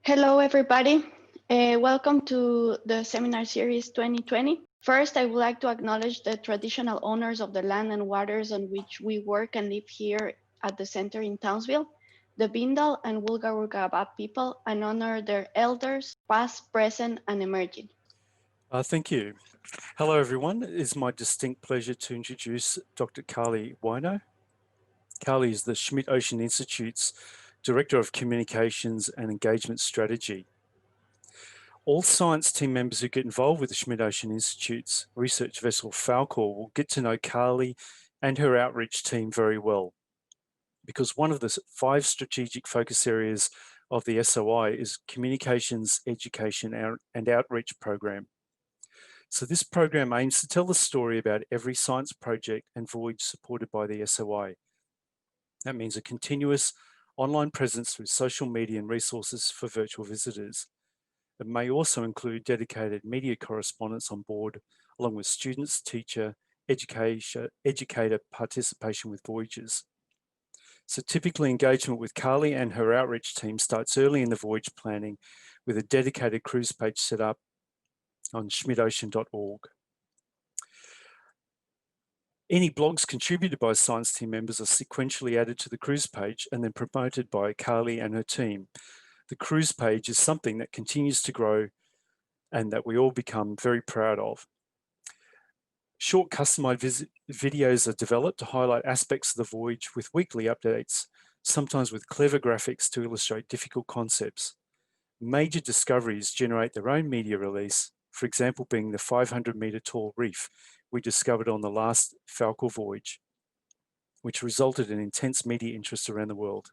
Hello, everybody. Welcome to the seminar series 2020. First, I would like to acknowledge the traditional owners of the land and waters on which we work and live here at the center in Townsville, the Bindal and Wulgarugaba people, and honor their elders, past, present, and emerging. Thank you. Hello, everyone. It is my distinct pleasure to introduce Dr. Carlie Wiener. Carlie is the Schmidt Ocean Institute's Director of Communications and Engagement Strategy. All science team members who get involved with the Schmidt Ocean Institute's research vessel Falkor will get to know Carlie and her outreach team very well, because one of the 5 strategic focus areas of the SOI is Communications, Education and Outreach Program. So this program aims to tell the story about every science project and voyage supported by the SOI. That means a continuous online presence through social media and resources for virtual visitors. It may also include dedicated media correspondence on board, along with students, teacher, educator participation with voyages. So typically engagement with Carlie and her outreach team starts early in the voyage planning with a dedicated cruise page set up on schmidtocean.org. Any blogs contributed by science team members are sequentially added to the cruise page and then promoted by Carlie and her team. The cruise page is something that continues to grow and that we all become very proud of. Short customized videos are developed to highlight aspects of the voyage with weekly updates, sometimes with clever graphics to illustrate difficult concepts. Major discoveries generate their own media release, for example being the 500-meter tall reef we discovered on the last Falkor voyage, which resulted in intense media interest around the world.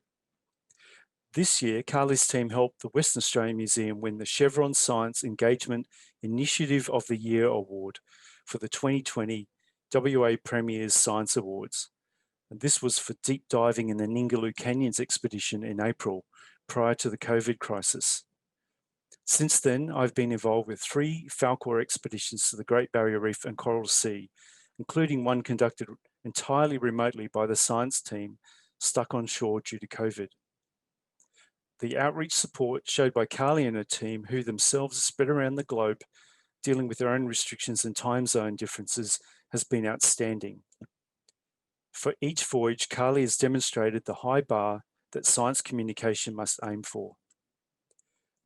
This year, Carlie's team helped the Western Australian Museum win the Chevron Science Engagement Initiative of the Year Award for the 2020 WA Premier's Science Awards. And this was for deep diving in the Ningaloo Canyons expedition in April, prior to the COVID crisis. Since then, I've been involved with 3 Falkor expeditions to the Great Barrier Reef and Coral Sea, including one conducted entirely remotely by the science team stuck on shore due to COVID. The outreach support showed by Carlie and her team, who themselves are spread around the globe, dealing with their own restrictions and time zone differences, has been outstanding. For each voyage, Carlie has demonstrated the high bar that science communication must aim for.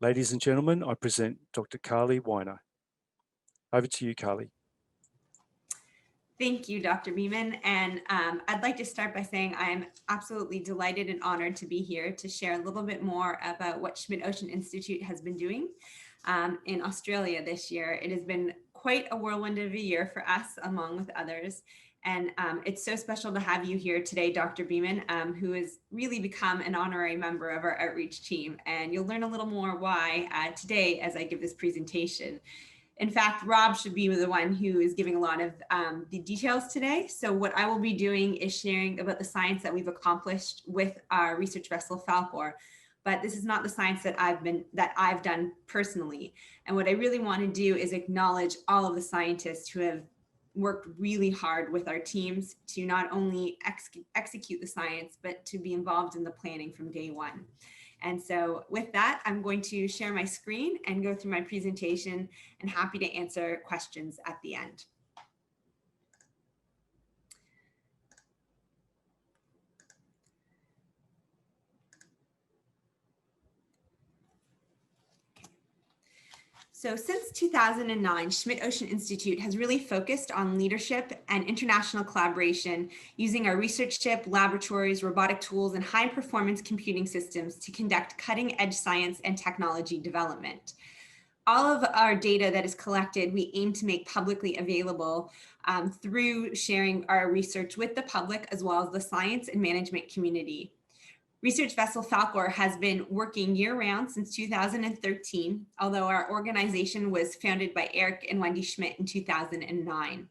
Ladies and gentlemen, I present Dr. Carlie Wiener. Over to you, Carlie. Thank you, Dr. Beeman. And I'd like to start by saying I am absolutely delighted and honored to be here to share a little bit more about what Schmidt Ocean Institute has been doing in Australia this year. It has been quite a whirlwind of a year for us, along with others. And it's so special to have you here today, Dr. Beeman, who has really become an honorary member of our outreach team. And you'll learn a little more why today as I give this presentation. In fact, Rob should be the one who is giving a lot of the details today. So what I will be doing is sharing about the science that we've accomplished with our research vessel Falkor. But this is not the science that I've done personally. And what I really want to do is acknowledge all of the scientists who have worked really hard with our teams to not only execute the science, but to be involved in the planning from day one. And so with that, I'm going to share my screen and go through my presentation, and happy to answer questions at the end. So since 2009, Schmidt Ocean Institute has really focused on leadership and international collaboration using our research ship, laboratories, robotic tools, and high-performance computing systems to conduct cutting-edge science and technology development. All of our data that is collected, we aim to make publicly available through sharing our research with the public, as well as the science and management community. Research vessel Falkor has been working year-round since 2013, although our organization was founded by Eric and Wendy Schmidt in 2009.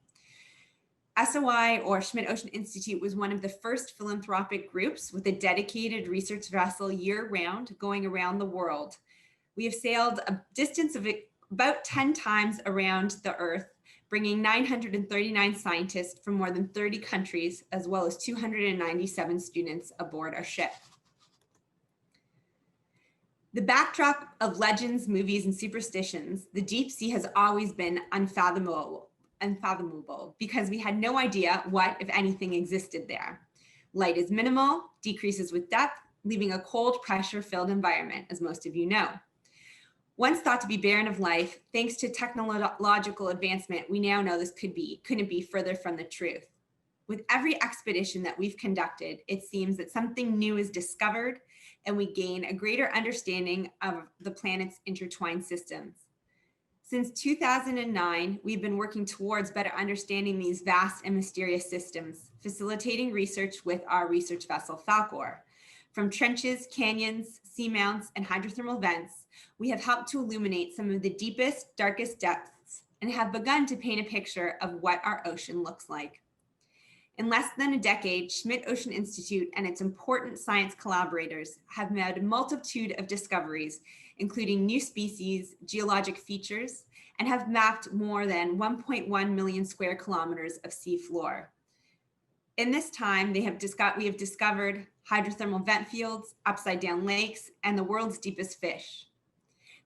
SOI, or Schmidt Ocean Institute, was one of the first philanthropic groups with a dedicated research vessel year-round going around the world. We have sailed a distance of about 10 times around the Earth, bringing 939 scientists from more than 30 countries, as well as 297 students aboard our ship. The backdrop of legends, movies, and superstitions, the deep sea has always been unfathomable because we had no idea what, if anything, existed there. Light is minimal, decreases with depth, leaving a cold, pressure-filled environment, as most of you know. Once thought to be barren of life, thanks to technological advancement, we now know this couldn't be further from the truth. With every expedition that we've conducted, it seems that something new is discovered and we gain a greater understanding of the planet's intertwined systems. Since 2009, we've been working towards better understanding these vast and mysterious systems, facilitating research with our research vessel, Falkor. From trenches, canyons, seamounts, and hydrothermal vents, we have helped to illuminate some of the deepest, darkest depths and have begun to paint a picture of what our ocean looks like. In less than a decade, Schmidt Ocean Institute and its important science collaborators have made a multitude of discoveries, including new species, geologic features, and have mapped more than 1.1 million square kilometers of seafloor. In this time, we have discovered hydrothermal vent fields, upside down lakes, and the world's deepest fish.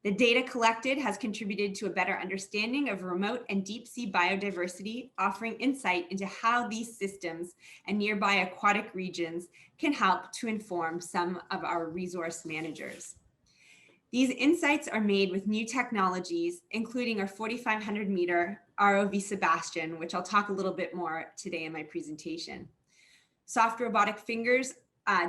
The data collected has contributed to a better understanding of remote and deep sea biodiversity, offering insight into how these systems and nearby aquatic regions can help to inform some of our resource managers. These insights are made with new technologies, including our 4,500 meter ROV SuBastian, which I'll talk a little bit more today in my presentation. Soft robotic fingers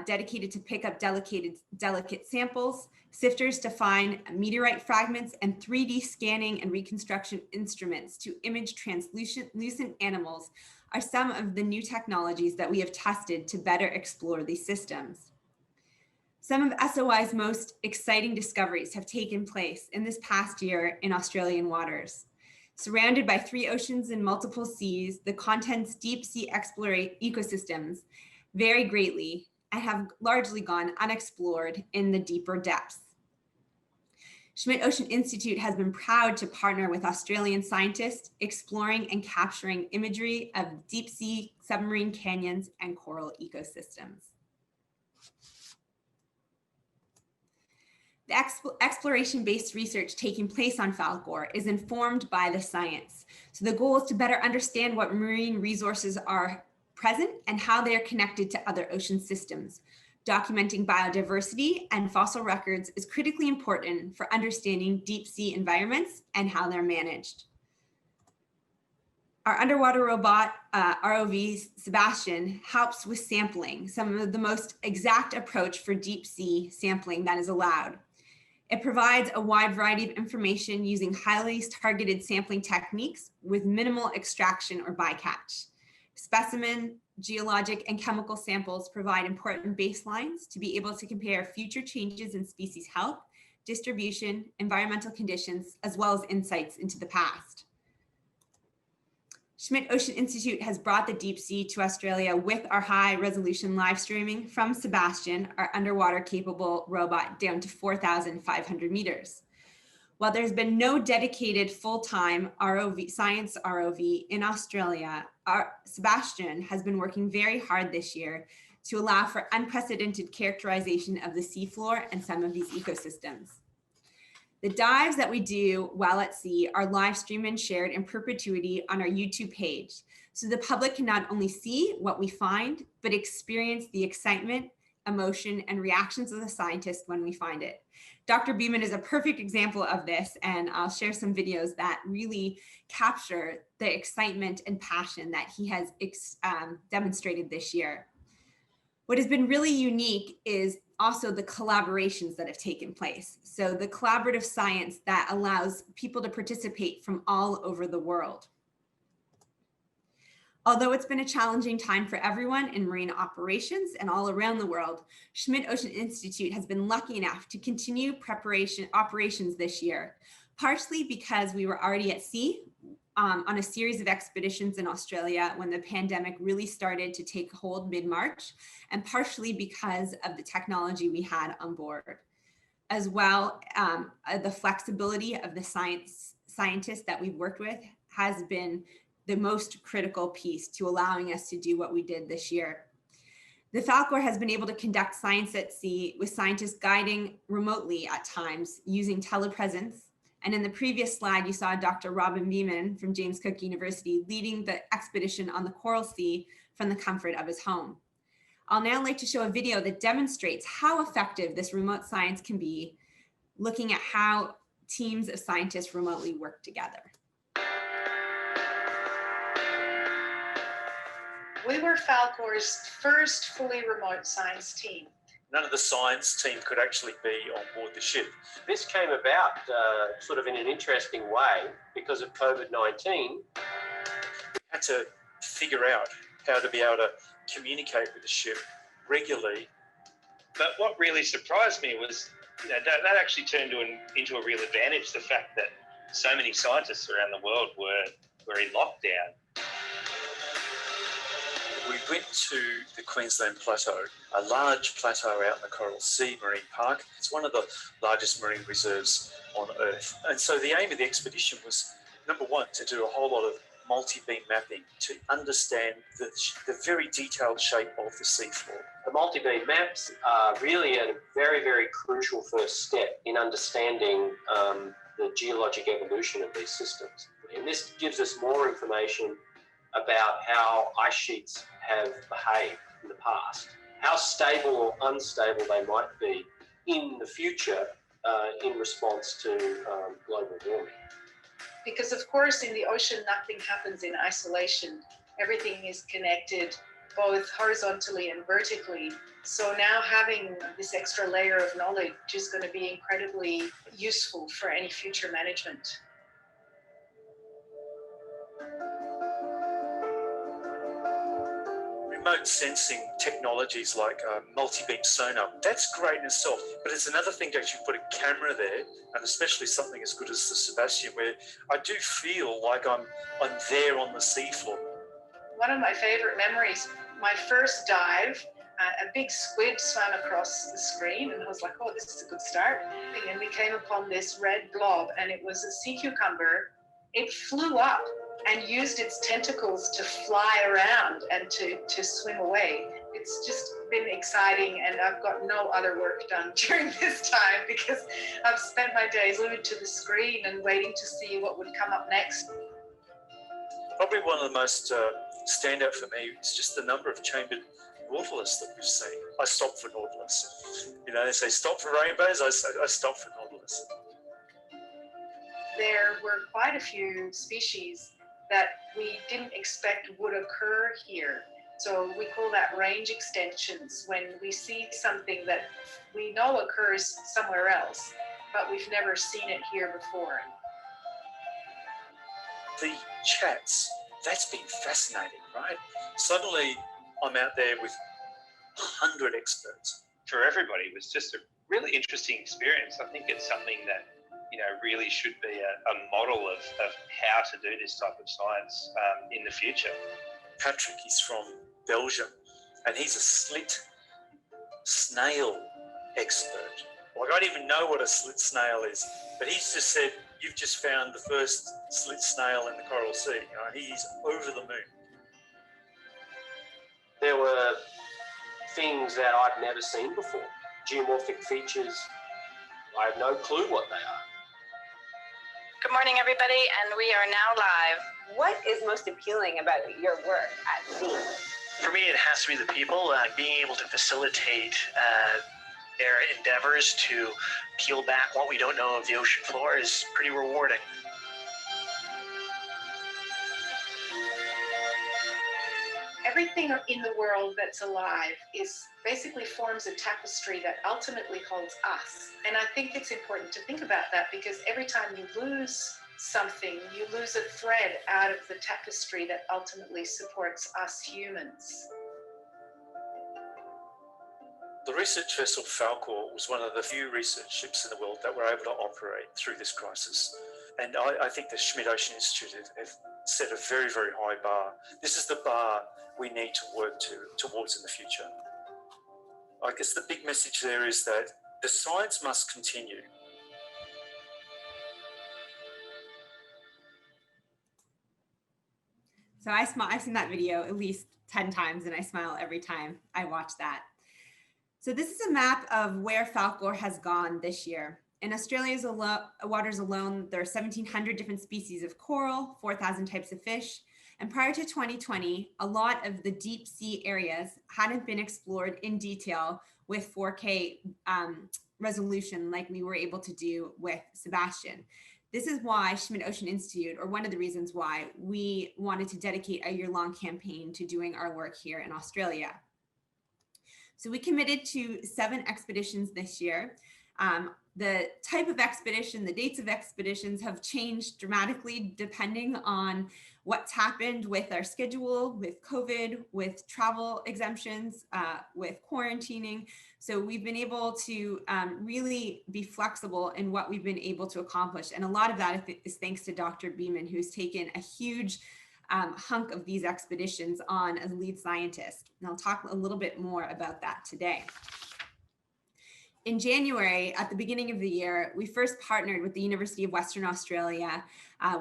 dedicated to pick up delicate samples, sifters to find meteorite fragments, and 3D scanning and reconstruction instruments to image translucent animals are some of the new technologies that we have tested to better explore these systems. Some of SOI's most exciting discoveries have taken place in this past year in Australian waters. Surrounded by 3 oceans and multiple seas, the continent's deep sea ecosystems vary greatly and have largely gone unexplored in the deeper depths. Schmidt Ocean Institute has been proud to partner with Australian scientists exploring and capturing imagery of deep sea submarine canyons and coral ecosystems. The exploration-based research taking place on Falkor is informed by the science. So the goal is to better understand what marine resources are present and how they are connected to other ocean systems. Documenting biodiversity and fossil records is critically important for understanding deep sea environments and how they're managed. Our underwater robot, ROV SuBastian, helps with sampling, some of the most exact approach for deep sea sampling that is allowed. It provides a wide variety of information using highly targeted sampling techniques with minimal extraction or bycatch. Specimen, geologic, and chemical samples provide important baselines to be able to compare future changes in species health, distribution, environmental conditions, as well as insights into the past. Schmidt Ocean Institute has brought the deep sea to Australia with our high resolution live streaming from SuBastian, our underwater capable robot, down to 4,500 meters. While there's been no dedicated full-time science ROV in Australia, our SuBastian has been working very hard this year to allow for unprecedented characterization of the seafloor and some of these ecosystems. The dives that we do while at sea are live streamed and shared in perpetuity on our YouTube page, so the public can not only see what we find, but experience the excitement, emotion, and reactions of the scientists when we find it. Dr. Beeman is a perfect example of this, and I'll share some videos that really capture the excitement and passion that he has demonstrated this year. What has been really unique is also the collaborations that have taken place. So the collaborative science that allows people to participate from all over the world. Although it's been a challenging time for everyone in marine operations and all around the world, Schmidt Ocean Institute has been lucky enough to continue operations this year, partially because we were already at sea on a series of expeditions in Australia when the pandemic really started to take hold mid-March, and partially because of the technology we had on board. As well, the flexibility of the scientists that we've worked with has been the most critical piece to allowing us to do what we did this year. The Falkor has been able to conduct science at sea with scientists guiding remotely at times using telepresence. And in the previous slide, you saw Dr. Robin Beeman from James Cook University leading the expedition on the Coral Sea from the comfort of his home. I'll now like to show a video that demonstrates how effective this remote science can be, looking at how teams of scientists remotely work together. We were Falkor's first fully remote science team. None of the science team could actually be on board the ship. This came about sort of in an interesting way because of COVID-19. We had to figure out how to be able to communicate with the ship regularly. But what really surprised me was that actually turned into a real advantage, the fact that so many scientists around the world were in lockdown. We went to the Queensland Plateau, a large plateau out in the Coral Sea Marine Park. It's one of the largest marine reserves on Earth. And so the aim of the expedition was, number one, to do a whole lot of multi-beam mapping to understand the very detailed shape of the seafloor. The multi-beam maps are really a very, very crucial first step in understanding the geologic evolution of these systems. And this gives us more information about how ice sheets have behaved in the past, how stable or unstable they might be in the future in response to global warming. Because of course in the ocean, nothing happens in isolation. Everything is connected both horizontally and vertically. So now having this extra layer of knowledge is going to be incredibly useful for any future management. Remote sensing technologies like multi-beam sonar, that's great in itself, but it's another thing to actually put a camera there, and especially something as good as the SuBastian, where I do feel like I'm there on the seafloor. One of my favorite memories, my first dive, a big squid swam across the screen and I was like, oh, this is a good start. And we came upon this red blob and it was a sea cucumber. It flew up and used its tentacles to fly around and to swim away. It's just been exciting, and I've got no other work done during this time because I've spent my days glued to the screen and waiting to see what would come up next. Probably one of the most standout for me is just the number of chambered nautilus that we've seen. I stopped for nautilus. You know, they say stop for rainbows, I stopped for nautilus. There were quite a few species that we didn't expect would occur here. So we call that range extensions, when we see something that we know occurs somewhere else, but we've never seen it here before. The chats, that's been fascinating, right? Suddenly I'm out there with 100 experts. For everybody, it was just a really interesting experience. I think it's something that really should be a model of how to do this type of science in the future. Patrick is from Belgium and he's a slit snail expert. Like, I don't even know what a slit snail is, but he's just said, you've just found the first slit snail in the Coral Sea. He's over the moon. There were things that I'd never seen before. Geomorphic features, I have no clue what they are. Good morning, everybody, and we are now live. What is most appealing about your work at sea? For me, it has to be the people. Being able to facilitate their endeavors to peel back what we don't know of the ocean floor is pretty rewarding. Everything in the world that's alive basically forms a tapestry that ultimately holds us. And I think it's important to think about that, because every time you lose something, you lose a thread out of the tapestry that ultimately supports us humans. The research vessel Falkor was one of the few research ships in the world that were able to operate through this crisis. And I think the Schmidt Ocean Institute have set a very, very high bar. This is the bar we need to work towards in the future. I guess the big message there is that the science must continue. So I've seen that video at least 10 times and I smile every time I watch that. So this is a map of where Falkor has gone this year. In Australia's waters alone, there are 1,700 different species of coral, 4,000 types of fish. And prior to 2020, a lot of the deep sea areas hadn't been explored in detail with 4K resolution like we were able to do with SuBastian. This is why Schmidt Ocean Institute, or one of the reasons why we wanted to dedicate a year-long campaign to doing our work here in Australia. So we committed to 7 expeditions this year. The type of expedition, the dates of expeditions have changed dramatically depending on what's happened with our schedule, with COVID, with travel exemptions, with quarantining. So we've been able to really be flexible in what we've been able to accomplish. And a lot of that is thanks to Dr. Beeman, who's taken a huge hunk of these expeditions on as lead scientist. And I'll talk a little bit more about that today. In January, at the beginning of the year, we first partnered with the University of Western Australia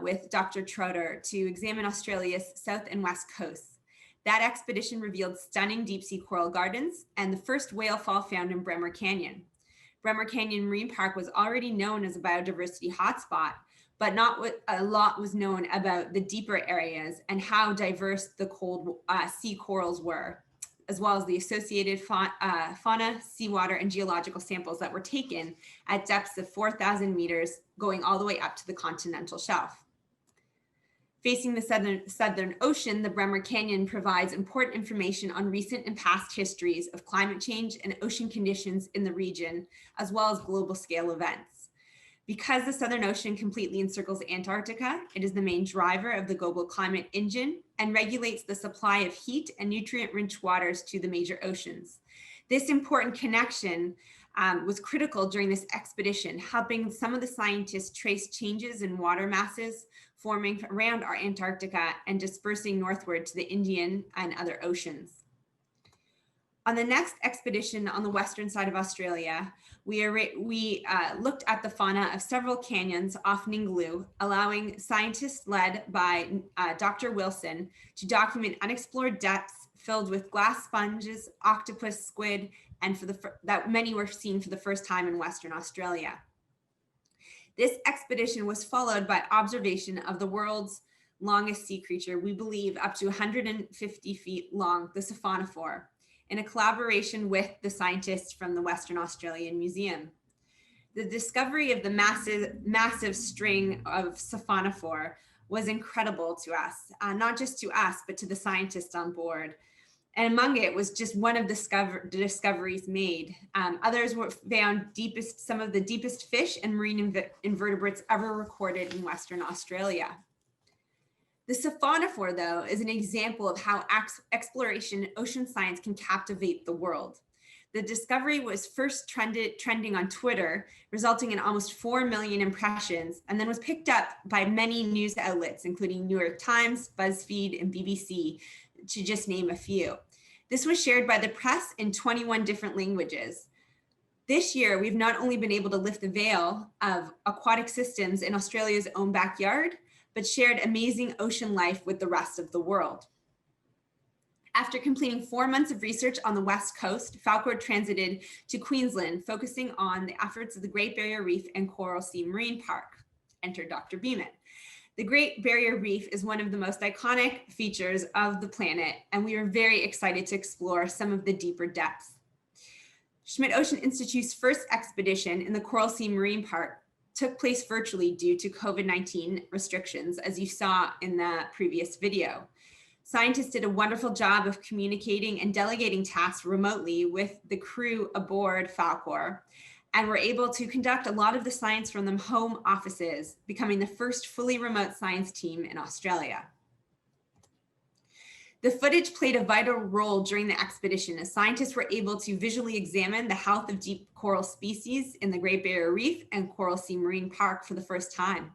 with Dr. Trotter to examine Australia's south and west coasts. That expedition revealed stunning deep sea coral gardens and the first whale fall found in Bremer Canyon. Bremer Canyon Marine Park was already known as a biodiversity hotspot, but not a lot was known about the deeper areas and how diverse the cold sea corals were, as well as the associated fauna, seawater, and geological samples that were taken at depths of 4,000 meters, going all the way up to the continental shelf. Facing the Southern Ocean, the Bremer Canyon provides important information on recent and past histories of climate change and ocean conditions in the region, as well as global scale events. Because the Southern Ocean completely encircles Antarctica, it is the main driver of the global climate engine and regulates the supply of heat and nutrient-rich waters to the major oceans. This important connection was critical during this expedition, helping some of the scientists trace changes in water masses forming around our Antarctica and dispersing northward to the Indian and other oceans. On the next expedition on the western side of Australia, we looked at the fauna of several canyons off Ningaloo, allowing scientists led by Dr. Wilson to document unexplored depths filled with glass sponges, octopus, squid, and that many were seen for the first time in Western Australia. This expedition was followed by observation of the world's longest sea creature, we believe up to 150 feet long, the Sophonophore, in a collaboration with the scientists from the Western Australian Museum. The discovery of the massive string of Sophonophore was incredible to us, not just to us, but to the scientists on board. And among it was just one of the discoveries made. Others were found some of the deepest fish and marine invertebrates ever recorded in Western Australia. The Sophonophore, though, is an example of how exploration and ocean science can captivate the world. The discovery was first trending on Twitter, resulting in almost 4 million impressions, and then was picked up by many news outlets, including New York Times, BuzzFeed, and BBC, to just name a few. This was shared by the press in 21 different languages. This year, we've not only been able to lift the veil of aquatic systems in Australia's own backyard, but shared amazing ocean life with the rest of the world. After completing 4 months of research on the West Coast, Falkor transited to Queensland, focusing on the efforts of the Great Barrier Reef and Coral Sea Marine Park. Enter Dr. Beeman. The Great Barrier Reef is one of the most iconic features of the planet, and we are very excited to explore some of the deeper depths. Schmidt Ocean Institute's first expedition in the Coral Sea Marine Park took place virtually due to COVID-19 restrictions, as you saw in the previous video. Scientists did a wonderful job of communicating and delegating tasks remotely with the crew aboard Falkor, and were able to conduct a lot of the science from their home offices, becoming the first fully remote science team in Australia. The footage played a vital role during the expedition as scientists were able to visually examine the health of deep coral species in the Great Barrier Reef and Coral Sea Marine Park for the first time.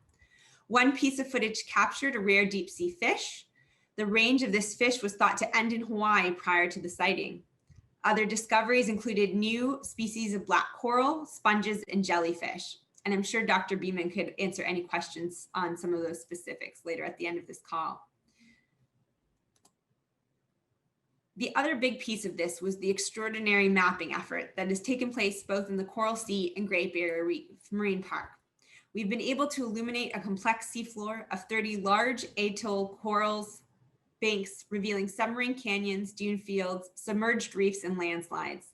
One piece of footage captured a rare deep sea fish. The range of this fish was thought to end in Hawaii prior to the sighting. Other discoveries included new species of black coral, sponges, and jellyfish. And I'm sure Dr. Beeman could answer any questions on some of those specifics later at the end of this call. The other big piece of this was the extraordinary mapping effort that has taken place both in the Coral Sea and Great Barrier Reef Marine Park. We've been able to illuminate a complex seafloor of 30 large atoll corals banks, revealing submarine canyons, dune fields, submerged reefs, and landslides.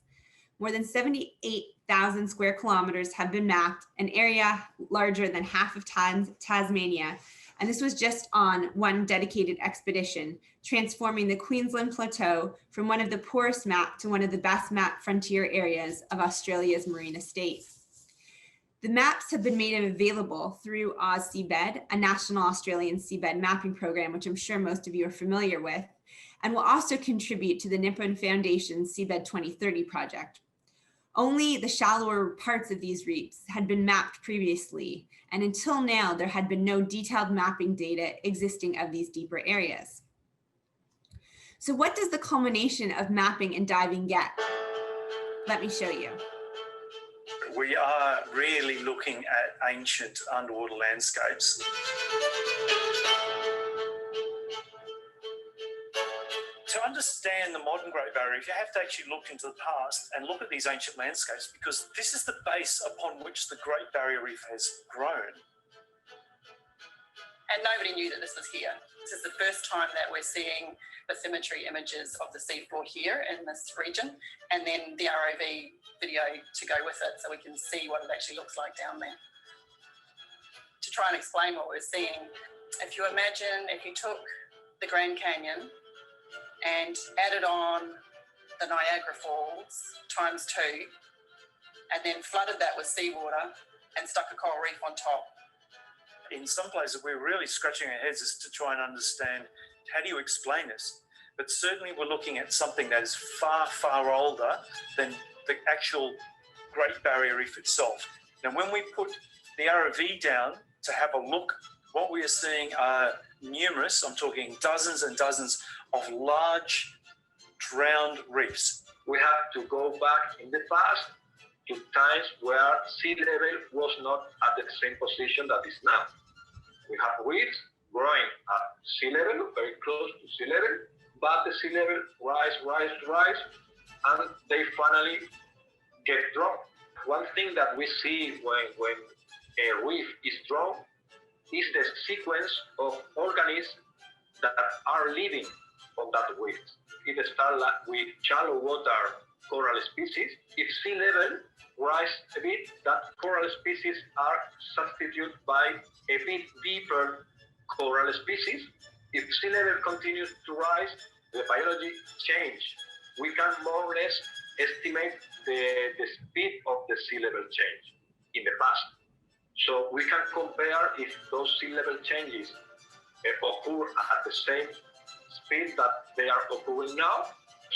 More than 78,000 square kilometers have been mapped, an area larger than half of Tasmania. And this was just on one dedicated expedition, transforming the Queensland Plateau from one of the poorest mapped to one of the best mapped frontier areas of Australia's marine estate. The maps have been made available through Oz Seabed, a national Australian seabed mapping program, which I'm sure most of you are familiar with, and will also contribute to the Nippon Foundation's Seabed 2030 project. Only the shallower parts of these reefs had been mapped previously, and until now, there had been no detailed mapping data existing of these deeper areas. So what does the culmination of mapping and diving get? Let me show you. We are really looking at ancient underwater landscapes. To understand the modern Great Barrier Reef, you have to actually look into the past and look at these ancient landscapes, because this is the base upon which the Great Barrier Reef has grown. And nobody knew that this was here. This is the first time that we're seeing bathymetry images of the seafloor here in this region, and then the ROV video to go with it so we can see what it actually looks like down there. To try and explain what we're seeing, if you imagine if you took the Grand Canyon and added on the Niagara Falls ×2, and then flooded that with seawater and stuck a coral reef on top. In some places, we're really scratching our heads as to try and understand, how do you explain this? But certainly we're looking at something that is far, far older than the actual Great Barrier Reef itself. Now, when we put the ROV down to have a look, what we are seeing are numerous, I'm talking dozens and dozens of large drowned reefs. We have to go back in the past to times where sea level was not at the same position that is now. We have reefs growing at sea level, very close to sea level, but the sea level rise, and they finally get drowned. One thing that we see when a reef is drowned is the sequence of organisms that are living on that reef. It starts with shallow water coral species. If sea level rises a bit, that coral species are substituted by a bit deeper coral species. If sea level continues to rise, the biology change. We can more or less estimate the speed of the sea level change in the past. So we can compare if those sea level changes occur at the same speed that they are occurring now.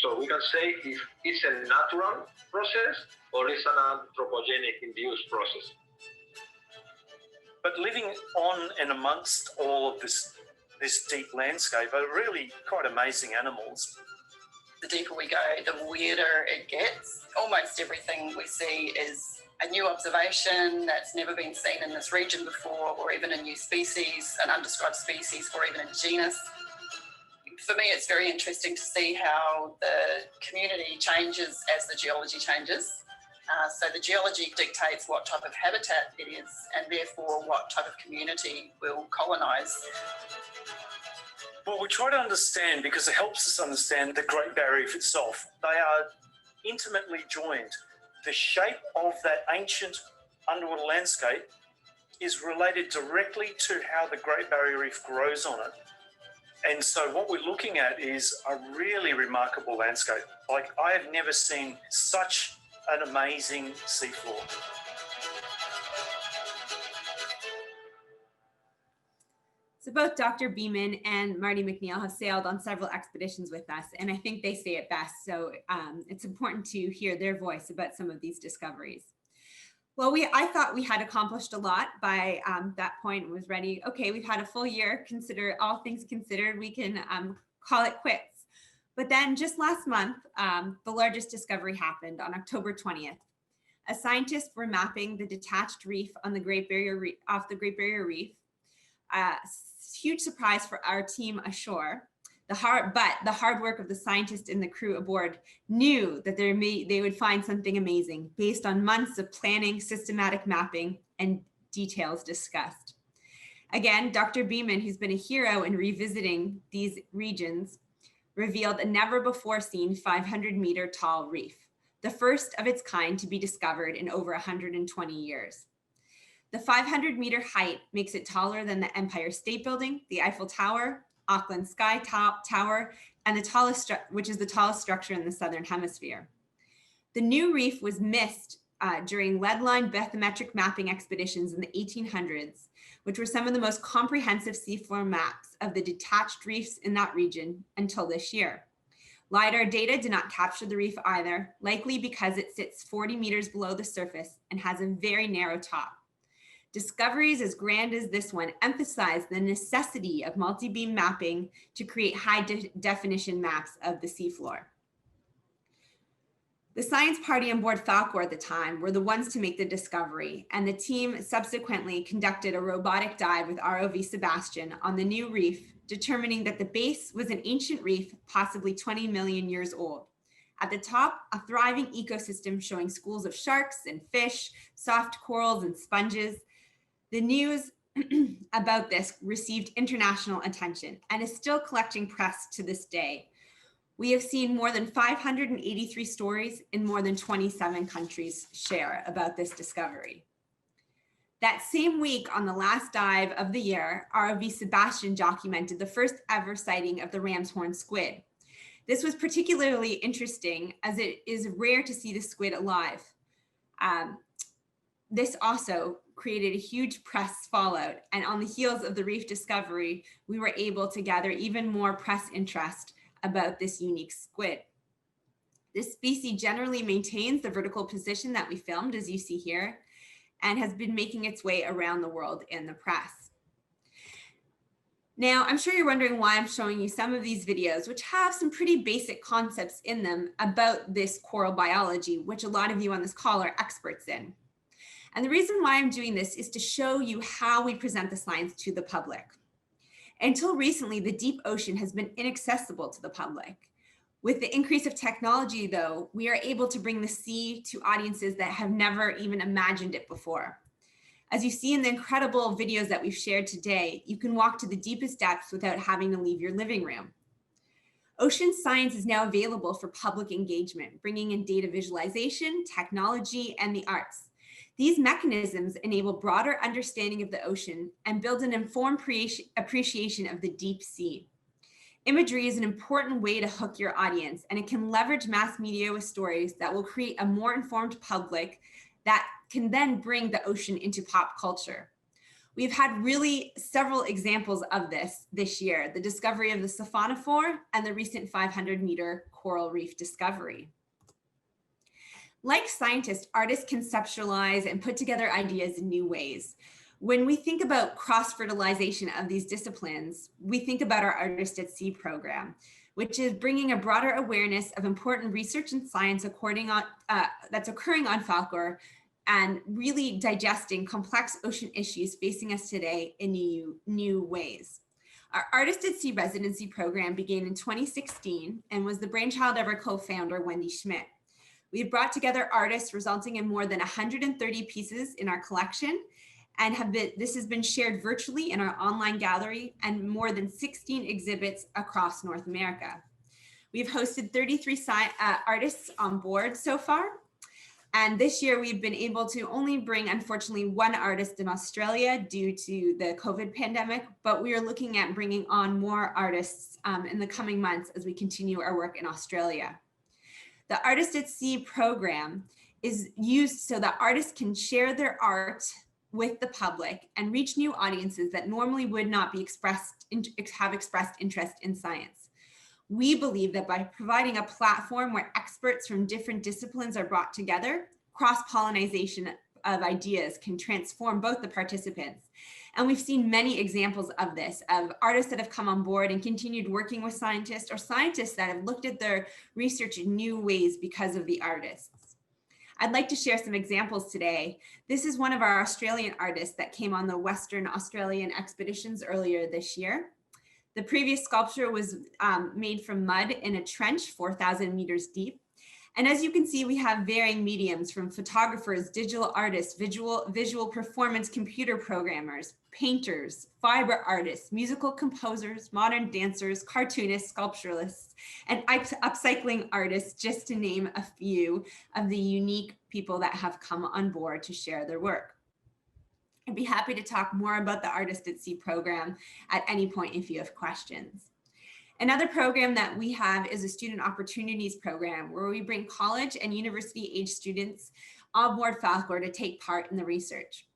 So we can say if it's a natural process or it's an anthropogenic induced process. But living on and amongst all of this deep landscape are really quite amazing animals. The deeper we go, the weirder it gets. Almost everything we see is a new observation that's never been seen in this region before, or even a new species, an undescribed species, or even a genus. For me, it's very interesting to see how the community changes as the geology changes. So the geology dictates what type of habitat it is, and therefore what type of community will colonise. Well, we try to understand, because it helps us understand the Great Barrier Reef itself. They are intimately joined. The shape of that ancient underwater landscape is related directly to how the Great Barrier Reef grows on it. And so what we're looking at is a really remarkable landscape. Like, I have never seen such an amazing seafloor. So both Dr. Beeman and Marty McNeil have sailed on several expeditions with us, and I think they say it best. So it's important to hear their voice about some of these discoveries. Well, I thought we had accomplished a lot by that point and was ready. Okay, we've had a full year. Consider all things considered, we can call it quits. But then just last month, the largest discovery happened on October 20th. A scientists were mapping the detached reef on the Great Barrier Reef, off the Great Barrier Reef. Huge surprise for our team ashore. The hard work of the scientists and the crew aboard knew that they would find something amazing based on months of planning, systematic mapping, and details discussed. Again, Dr. Beeman, who's been a hero in revisiting these regions, revealed a never before seen 500-meter tall reef, the first of its kind to be discovered in over 120 years. The 500-meter height makes it taller than the Empire State Building, the Eiffel Tower, Auckland Sky Tower, and which is the tallest structure in the Southern Hemisphere. The new reef was missed during lead-line bathymetric mapping expeditions in the 1800s, which were some of the most comprehensive seafloor maps of the detached reefs in that region until this year. LiDAR data did not capture the reef either, likely because it sits 40 meters below the surface and has a very narrow top. Discoveries as grand as this one emphasize the necessity of multi-beam mapping to create high-definition maps of the seafloor. The science party on board Falkor at the time were the ones to make the discovery, and the team subsequently conducted a robotic dive with ROV SuBastian on the new reef, determining that the base was an ancient reef, possibly 20 million years old. At the top, a thriving ecosystem showing schools of sharks and fish, soft corals and sponges. The news about this received international attention and is still collecting press to this day. We have seen more than 583 stories in more than 27 countries share about this discovery. That same week, on the last dive of the year, ROV SuBastian documented the first ever sighting of the Ramshorn squid. This was particularly interesting as it is rare to see the squid alive. This also created a huge press fallout, and on the heels of the reef discovery, we were able to gather even more press interest about this unique squid. This species generally maintains the vertical position that we filmed, as you see here, and has been making its way around the world in the press. Now, I'm sure you're wondering why I'm showing you some of these videos, which have some pretty basic concepts in them about this coral biology, which a lot of you on this call are experts in. And the reason why I'm doing this is to show you how we present the science to the public. Until recently, the deep ocean has been inaccessible to the public. With the increase of technology, though, we are able to bring the sea to audiences that have never even imagined it before. As you see in the incredible videos that we've shared today, you can walk to the deepest depths without having to leave your living room. Ocean science is now available for public engagement, bringing in data visualization, technology, and the arts. These mechanisms enable broader understanding of the ocean and build an informed appreciation of the deep sea. Imagery is an important way to hook your audience, and it can leverage mass media with stories that will create a more informed public that can then bring the ocean into pop culture. We've had really several examples of this year, the discovery of the Sophonophore and the recent 500-meter coral reef discovery. Like scientists, artists conceptualize and put together ideas in new ways. When we think about cross-fertilization of these disciplines, we think about our Artists at Sea program, which is bringing a broader awareness of important research and science that's occurring on Falkor and really digesting complex ocean issues facing us today in new ways. Our Artists at Sea residency program began in 2016 and was the brainchild of our co-founder, Wendy Schmidt. We've brought together artists resulting in more than 130 pieces in our collection, and this has been shared virtually in our online gallery and more than 16 exhibits across North America. We've hosted 33 artists on board so far, and this year we've been able to only bring, unfortunately, one artist in Australia due to the COVID pandemic, but we are looking at bringing on more artists in the coming months as we continue our work in Australia. The Artists at Sea program is used so that artists can share their art with the public and reach new audiences that normally would not be have expressed interest in science. We believe that by providing a platform where experts from different disciplines are brought together, cross-pollination of ideas can transform both the participants. And we've seen many examples of this, of artists that have come on board and continued working with scientists, or scientists that have looked at their research in new ways because of the artists. I'd like to share some examples today. This is one of our Australian artists that came on the Western Australian expeditions earlier this year. The previous sculpture was made from mud in a trench 4,000 meters deep. And as you can see, we have varying mediums from photographers, digital artists, visual performance computer programmers, painters, fiber artists, musical composers, modern dancers, cartoonists, sculpturalists, and upcycling artists, just to name a few of the unique people that have come on board to share their work. I'd be happy to talk more about the Artist at Sea program at any point if you have questions. Another program that we have is a student opportunities program where we bring college and university age students on board Falkor to take part in the research.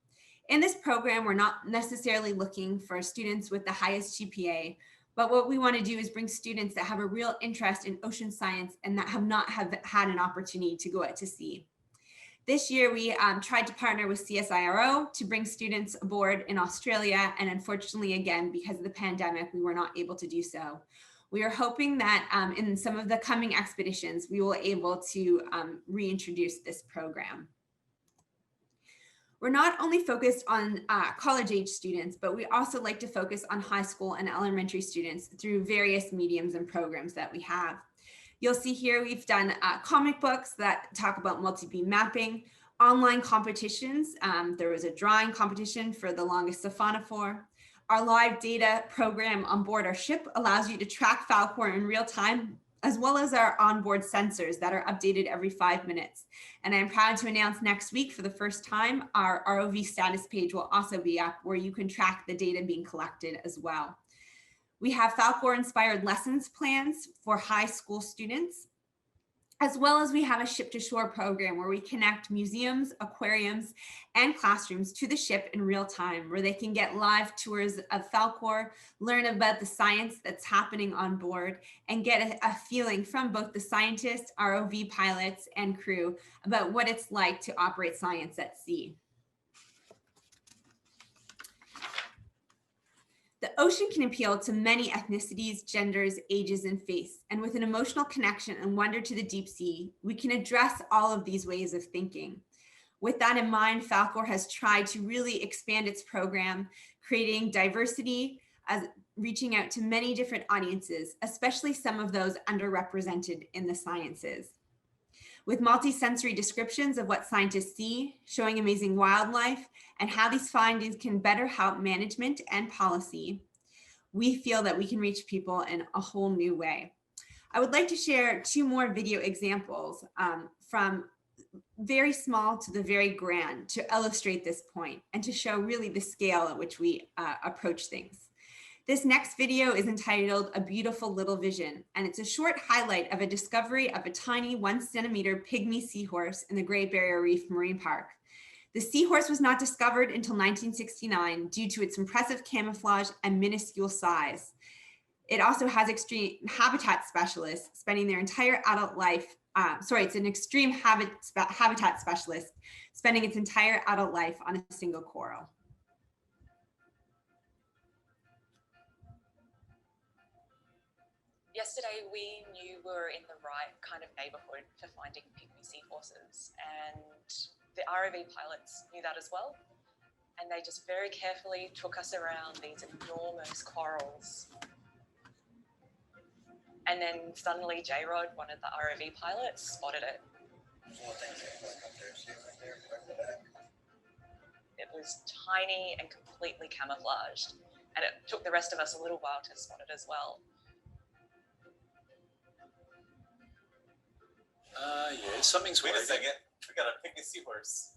In this program, we're not necessarily looking for students with the highest GPA, but what we want to do is bring students that have a real interest in ocean science and that have not had an opportunity to go out to sea. This year, we tried to partner with CSIRO to bring students aboard in Australia, and unfortunately, again, because of the pandemic, we were not able to do so. We are hoping that in some of the coming expeditions, we will be able to reintroduce this program. We're not only focused on college-age students, but we also like to focus on high school and elementary students through various mediums and programs that we have. You'll see here we've done comic books that talk about multi-beam mapping, online competitions. There was a drawing competition for the longest Sophonophore. Our live data program on board our ship allows you to track Falkor in real time, as well as our onboard sensors that are updated every 5 minutes. And I'm proud to announce next week for the first time, our ROV status page will also be up where you can track the data being collected as well. We have Falkor inspired lessons plans for high school students, as well as we have a ship to shore program where we connect museums, aquariums, and classrooms to the ship in real time, where they can get live tours of Falkor, learn about the science that's happening on board, and get a feeling from both the scientists, ROV pilots, and crew about what it's like to operate science at sea. The ocean can appeal to many ethnicities, genders, ages, and faiths, and with an emotional connection and wonder to the deep sea, we can address all of these ways of thinking. With that in mind, Falkor has tried to really expand its program, creating diversity, as reaching out to many different audiences, especially some of those underrepresented in the sciences. With multi-sensory descriptions of what scientists see, showing amazing wildlife, and how these findings can better help management and policy, we feel that we can reach people in a whole new way. I would like to share 2 more video examples from very small to the very grand to illustrate this point and to show really the scale at which we approach things. This next video is entitled A Beautiful Little Vision, and it's a short highlight of a discovery of a tiny 1 centimeter pygmy seahorse in the Great Barrier Reef Marine Park. The seahorse was not discovered until 1969 due to its impressive camouflage and minuscule size. It also has extreme habitat specialists spending their entire adult life, it's an extreme habitat specialist spending its entire adult life on a single coral. Yesterday, we knew we were in the right kind of neighbourhood for finding pygmy seahorses, and the ROV pilots knew that as well. And they just very carefully took us around these enormous corals. And then suddenly J-Rod, one of the ROV pilots, spotted it. It was tiny and completely camouflaged, and it took the rest of us a little while to spot it as well. Yeah, something's Wait working. a second, we got a pygmy seahorse.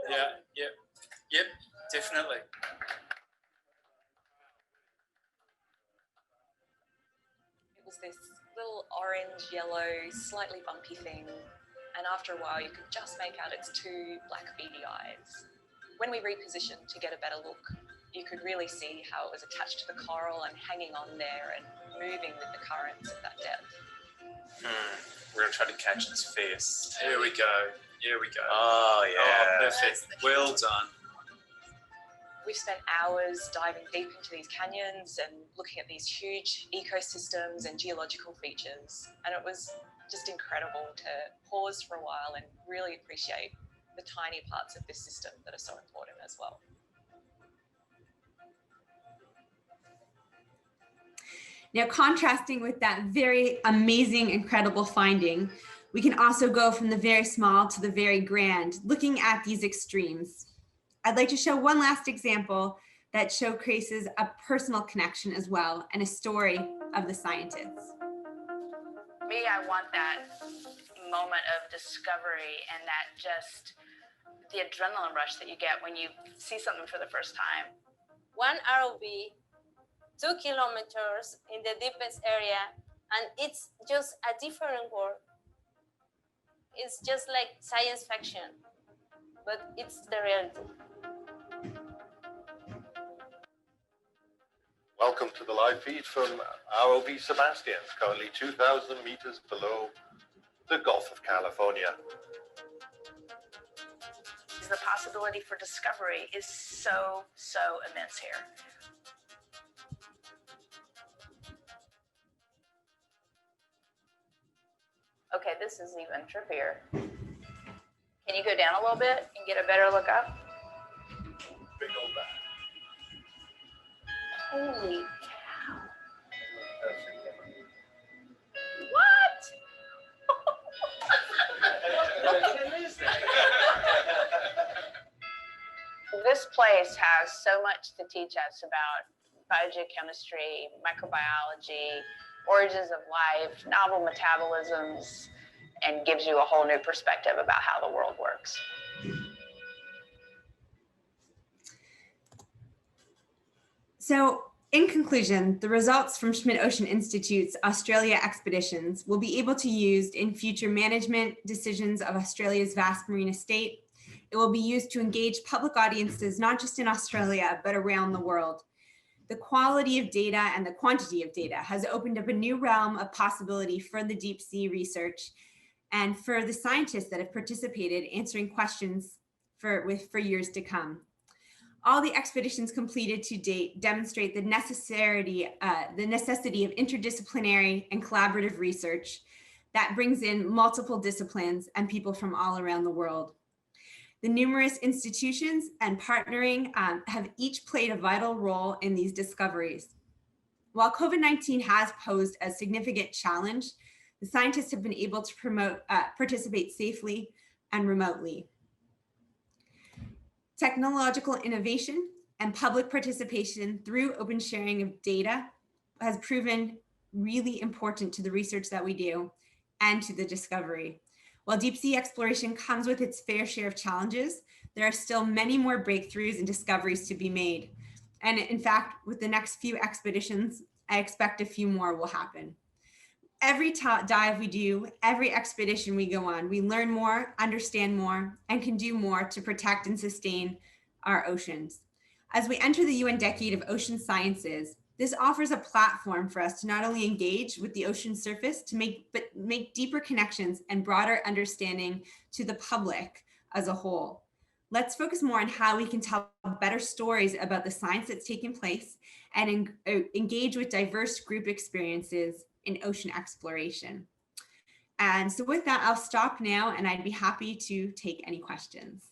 Yeah, yep, definitely. It was this little orange, yellow, slightly bumpy thing, and after a while you could just make out its 2 black beady eyes. When we repositioned to get a better look, you could really see how it was attached to the coral and hanging on there and moving with the currents at that depth. We're gonna try to catch its face. Here we go. Here we go. Oh, yeah. Oh, perfect. Well done. We've spent hours diving deep into these canyons and looking at these huge ecosystems and geological features. And it was just incredible to pause for a while and really appreciate the tiny parts of this system that are so important as well. Now, contrasting with that very amazing, incredible finding, we can also go from the very small to the very grand, looking at these extremes. I'd like to show one last example that showcases a personal connection as well and a story of the scientists. Me, I want that moment of discovery and that just the adrenaline rush that you get when you see something for the first time. One ROV, 2 kilometers in the deepest area, and it's just a different world. It's just like science fiction, but it's the reality. Welcome to the live feed from ROV SuBastian, currently 2,000 meters below the Gulf of California. The possibility for discovery is so immense here. Okay, this is even trippier. Can you go down a little bit and get a better look up? Big old back. Holy cow. What? This place has so much to teach us about biogeochemistry, microbiology, origins of life, novel metabolisms, and gives you a whole new perspective about how the world works. So, in conclusion, the results from Schmidt Ocean Institute's Australia expeditions will be able to be used in future management decisions of Australia's vast marine estate. It will be used to engage public audiences, not just in Australia, but around the world. The quality of data and the quantity of data has opened up a new realm of possibility for the deep sea research and for the scientists that have participated answering questions for years to come. All the expeditions completed to date demonstrate the necessity of interdisciplinary and collaborative research that brings in multiple disciplines and people from all around the world. The numerous institutions and partnering have each played a vital role in these discoveries. While COVID-19 has posed a significant challenge, the scientists have been able to participate safely and remotely. Technological innovation and public participation through open sharing of data has proven really important to the research that we do and to the discovery. While deep sea exploration comes with its fair share of challenges, there are still many more breakthroughs and discoveries to be made. And in fact, with the next few expeditions, I expect a few more will happen. Every dive we do, every expedition we go on, we learn more, understand more, and can do more to protect and sustain our oceans. As we enter the UN Decade of Ocean Sciences, this offers a platform for us to not only engage with the ocean surface, but make deeper connections and broader understanding to the public as a whole. Let's focus more on how we can tell better stories about the science that's taking place and engage with diverse group experiences in ocean exploration. And so with that, I'll stop now and I'd be happy to take any questions.